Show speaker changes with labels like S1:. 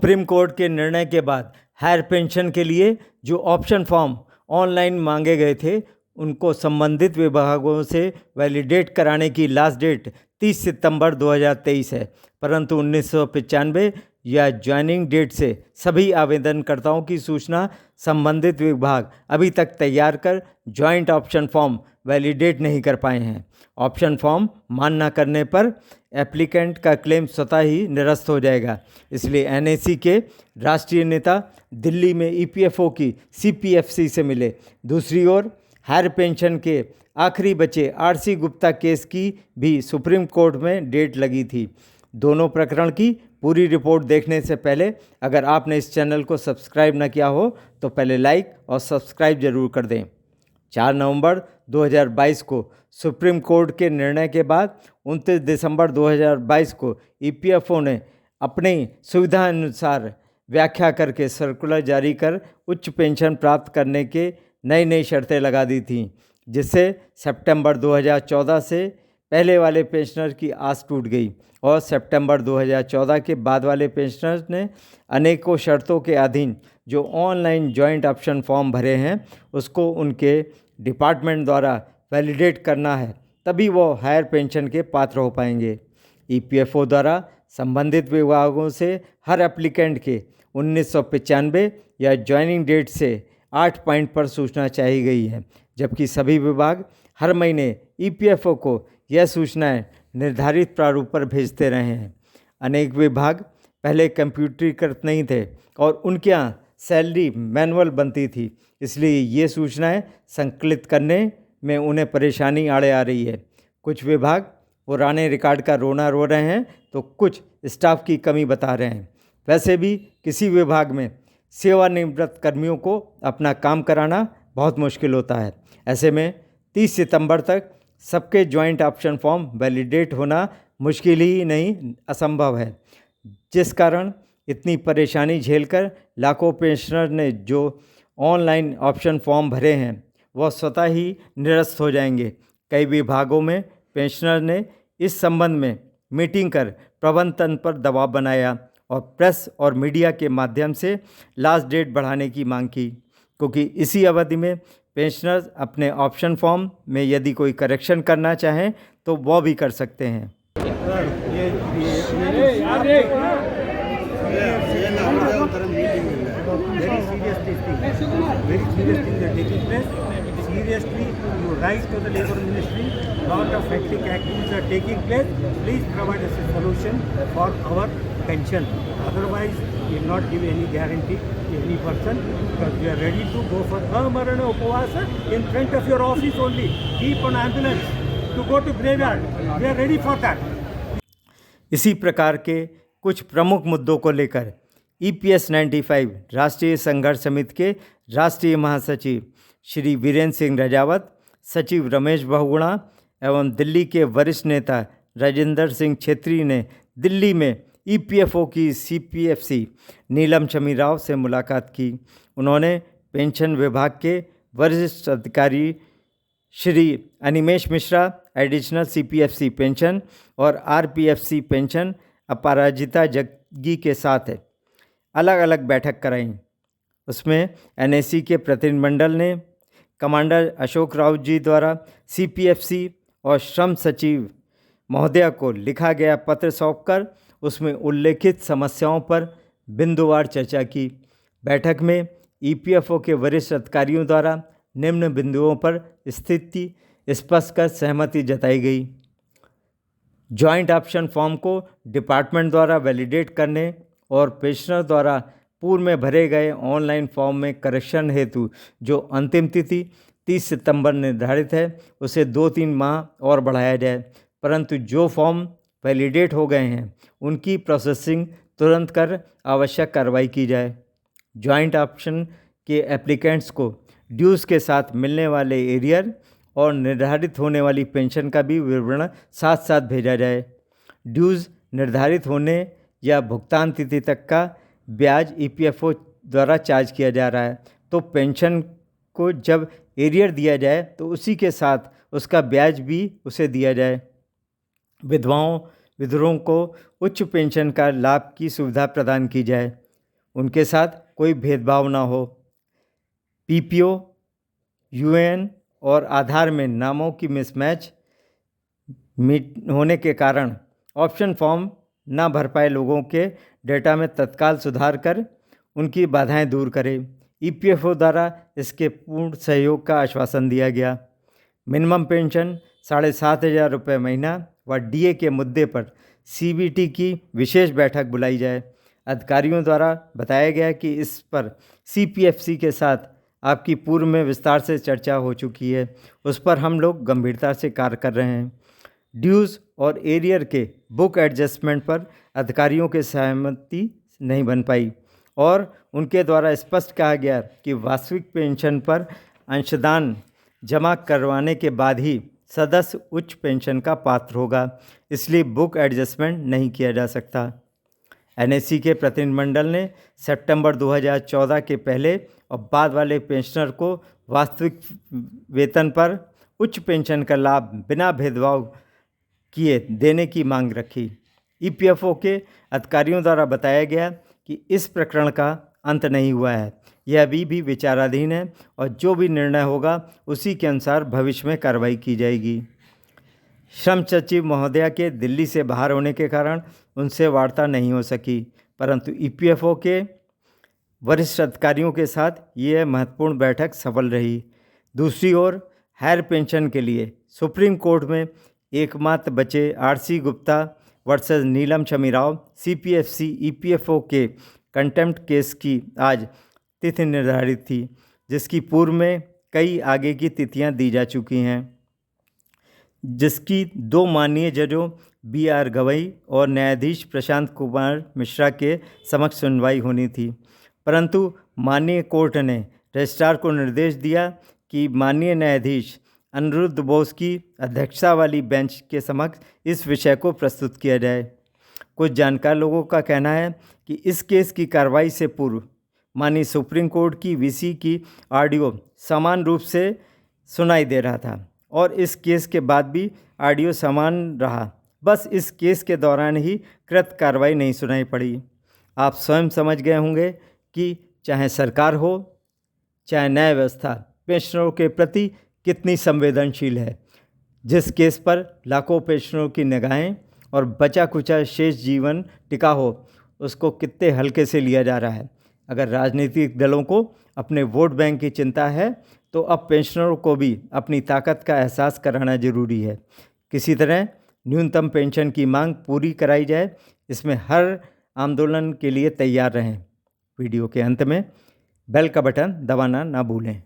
S1: Supreme court के निर्णय के बाद हायर पेंशन के लिए जो ऑप्शन फॉर्म ऑनलाइन मांगे गए थे उनको संबंधित विभागों से वैलिडेट कराने की लास्ट डेट 30 सितंबर 2023 है, परंतु 1995 या ज्वाइनिंग डेट से सभी आवेदनकर्ताओं की सूचना संबंधित विभाग अभी तक तैयार कर जॉइंट ऑप्शन फॉर्म वैलिडेट नहीं कर पाए हैं। ऑप्शन फॉर्म मान न करने पर एप्लीकेंट का क्लेम स्वतः ही निरस्त हो जाएगा। इसलिए एनएसी के राष्ट्रीय नेता दिल्ली में ईपीएफओ की सीपीएफसी से मिले। दूसरी ओर हायर पेंशन के आखिरी बचे आरसी गुप्ता केस की भी सुप्रीम कोर्ट में डेट लगी थी। दोनों प्रकरण की पूरी रिपोर्ट देखने से पहले अगर आपने इस चैनल को सब्सक्राइब न किया हो तो पहले लाइक और सब्सक्राइब जरूर कर दें। 4 नवंबर 2022 को सुप्रीम कोर्ट के निर्णय के बाद 29 दिसंबर 2022 को ईपीएफओ ने अपनी सुविधा अनुसार व्याख्या करके सर्कुलर जारी कर उच्च पेंशन प्राप्त करने के नई शर्तें लगा दी थीं, जिससे सितंबर 2014 से पहले वाले पेंशनर की आस टूट गई और सितंबर 2014 के बाद वाले पेंशनर्स ने अनेकों शर्तों के अधीन जो ऑनलाइन जॉइंट ऑप्शन फॉर्म भरे हैं उसको उनके डिपार्टमेंट द्वारा वैलिडेट करना है, तभी वो हायर पेंशन के पात्र हो पाएंगे। ईपीएफओ द्वारा संबंधित विभागों से हर एप्लीकेंट के 1995 या ज्वाइनिंग डेट से 8 पॉइंट पर सूचना चाहिए गई है, जबकि सभी विभाग हर महीने ईपीएफओ को यह सूचनाएं निर्धारित प्रारूप पर भेजते रहे हैं। अनेक विभाग पहले कंप्यूटरीकृत नहीं थे और उनके यहाँ सैलरी मैनुअल बनती थी, इसलिए ये सूचनाएं संकलित करने में उन्हें परेशानी आड़े आ रही है। कुछ विभाग पुराने रिकॉर्ड का रोना रो रहे हैं तो कुछ स्टाफ की कमी बता रहे हैं। वैसे भी किसी विभाग में सेवानिवृत्त कर्मियों को अपना काम कराना बहुत मुश्किल होता है। ऐसे में 30 सितंबर तक सबके ज्वाइंट ऑप्शन फॉर्म वैलिडेट होना मुश्किल ही नहीं असंभव है, जिस कारण इतनी परेशानी झेलकर लाखों पेंशनर ने जो ऑनलाइन ऑप्शन फॉर्म भरे हैं वह स्वतः ही निरस्त हो जाएंगे। कई विभागों में पेंशनर ने इस संबंध में मीटिंग कर प्रबंधन तंत्र पर दबाव बनाया और प्रेस और मीडिया के माध्यम से लास्ट डेट बढ़ाने की मांग की, क्योंकि इसी अवधि में पेंशनर्स अपने ऑप्शन फॉर्म में यदि कोई करेक्शन करना चाहें तो वह भी कर सकते हैं।
S2: Seriously, you write to the Labour Ministry, lot of hectic activities are taking place. Please provide us a solution for our pension. Otherwise, we will not give any guarantee to any person, because we are ready to go for Amarana Upavasa in front of your office only. Keep an ambulance to go to graveyard. We are ready for that.
S1: इसी प्रकार के कुछ प्रमुख मुद्दों को लेकर EPS 95 राष्ट्रीय संघर्ष समिति के राष्ट्रीय महासचिव श्री वीरेंद्र सिंह रजावत, सचिव रमेश बहुगुणा एवं दिल्ली के वरिष्ठ नेता राजेंद्र सिंह छेत्री ने दिल्ली में ईपीएफओ की सीपीएफसी नीलम शमी राव से मुलाकात की। उन्होंने पेंशन विभाग के वरिष्ठ अधिकारी श्री अनिमेश मिश्रा, एडिशनल सीपीएफसी पेंशन और आरपीएफसी पेंशन अपराजिता जग्गी के साथ अलग अलग बैठक कराई। उसमें एनएसी के प्रतिनिधिमंडल ने कमांडर अशोक राव जी द्वारा सीपीएफसी और श्रम सचिव महोदया को लिखा गया पत्र सौंपकर उसमें उल्लेखित समस्याओं पर बिंदुवार चर्चा की। बैठक में ईपीएफओ के वरिष्ठ अधिकारियों द्वारा निम्न बिंदुओं पर स्थिति स्पष्ट कर सहमति जताई गई। जॉइंट ऑप्शन फॉर्म को डिपार्टमेंट द्वारा वैलिडेट करने और पेंशनर द्वारा पूर्व में भरे गए ऑनलाइन फॉर्म में करेक्शन हेतु जो अंतिम तिथि 30 सितंबर निर्धारित है उसे 2-3 माह और बढ़ाया जाए, परंतु जो फॉर्म वैलिडेट हो गए हैं उनकी प्रोसेसिंग तुरंत कर आवश्यक कार्रवाई की जाए। जॉइंट ऑप्शन के एप्लीकेंट्स को ड्यूज़ के साथ मिलने वाले एरियर और निर्धारित होने वाली पेंशन का भी विवरण साथ साथ भेजा जाए। ड्यूज़ निर्धारित होने या भुगतान तिथि तक का ब्याज ईपीएफओ द्वारा चार्ज किया जा रहा है, तो पेंशन को जब एरियर दिया जाए तो उसी के साथ उसका ब्याज भी उसे दिया जाए। विधवाओं विधुरों को उच्च पेंशन का लाभ की सुविधा प्रदान की जाए। उनके साथ कोई भेदभाव ना हो। पीपीओ, यूएएन और आधार में नामों की मिसमैच होने के कारण ऑप्शन फॉर्म ना भर पाए लोगों के डेटा में तत्काल सुधार कर उनकी बाधाएं दूर करे। ईपीएफओ द्वारा इसके पूर्ण सहयोग का आश्वासन दिया गया। मिनिमम पेंशन 7,500 रुपये महीना व डीए के मुद्दे पर सीबीटी की विशेष बैठक बुलाई जाए। अधिकारियों द्वारा बताया गया कि इस पर सीपीएफसी के साथ आपकी पूर्व में विस्तार से चर्चा हो चुकी है, उस पर हम लोग गंभीरता से कार्य कर रहे हैं। ड्यूज़ और एरियर के बुक एडजस्टमेंट पर अधिकारियों की सहमति नहीं बन पाई और उनके द्वारा स्पष्ट कहा गया कि वास्तविक पेंशन पर अंशदान जमा करवाने के बाद ही सदस्य उच्च पेंशन का पात्र होगा, इसलिए बुक एडजस्टमेंट नहीं किया जा सकता। एनएससी के प्रतिनिधिमंडल ने सितंबर 2014 के पहले और बाद वाले पेंशनर को वास्तविक वेतन पर उच्च पेंशन का लाभ बिना भेदभाव किए देने की मांग रखी। ईपीएफओ के अधिकारियों द्वारा बताया गया कि इस प्रकरण का अंत नहीं हुआ है, यह अभी भी विचाराधीन है और जो भी निर्णय होगा उसी के अनुसार भविष्य में कार्रवाई की जाएगी। श्रम सचिव महोदया के दिल्ली से बाहर होने के कारण उनसे वार्ता नहीं हो सकी, परंतु ईपीएफओ के वरिष्ठ अधिकारियों के साथ यह महत्वपूर्ण बैठक सफल रही। दूसरी ओर हायर पेंशन के लिए सुप्रीम कोर्ट में एकमात्र बचे आरसी गुप्ता वर्सेस नीलम शमी राव सीपीएफसी ईपीएफओ के कंटेम्प्ट केस की आज तिथि निर्धारित थी, जिसकी पूर्व में कई आगे की तिथियां दी जा चुकी हैं, जिसकी 2 माननीय जजों BR गवई और न्यायाधीश प्रशांत कुमार मिश्रा के समक्ष सुनवाई होनी थी। परंतु माननीय कोर्ट ने रजिस्ट्रार को निर्देश दिया कि माननीय न्यायाधीश अनिरुद्ध बोस की अध्यक्षता वाली बेंच के समक्ष इस विषय को प्रस्तुत किया जाए। कुछ जानकार लोगों का कहना है कि इस केस की कार्रवाई से पूर्व माननीय सुप्रीम कोर्ट की वीसी की ऑडियो समान रूप से सुनाई दे रहा था और इस केस के बाद भी ऑडियो समान रहा, बस इस केस के दौरान ही कृत कार्रवाई नहीं सुनाई पड़ी। आप स्वयं समझ गए होंगे कि चाहे सरकार हो चाहे न्याय व्यवस्था पेंशनरों के प्रति कितनी संवेदनशील है। जिस केस पर लाखों पेंशनरों की निगाहें और बचा कुचा शेष जीवन टिका हो, उसको कितने हल्के से लिया जा रहा है। अगर राजनीतिक दलों को अपने वोट बैंक की चिंता है तो अब पेंशनरों को भी अपनी ताकत का एहसास कराना जरूरी है। किसी तरह न्यूनतम पेंशन की मांग पूरी कराई जाए, इसमें हर आंदोलन के लिए तैयार रहें। वीडियो के अंत में बेल का बटन दबाना ना भूलें।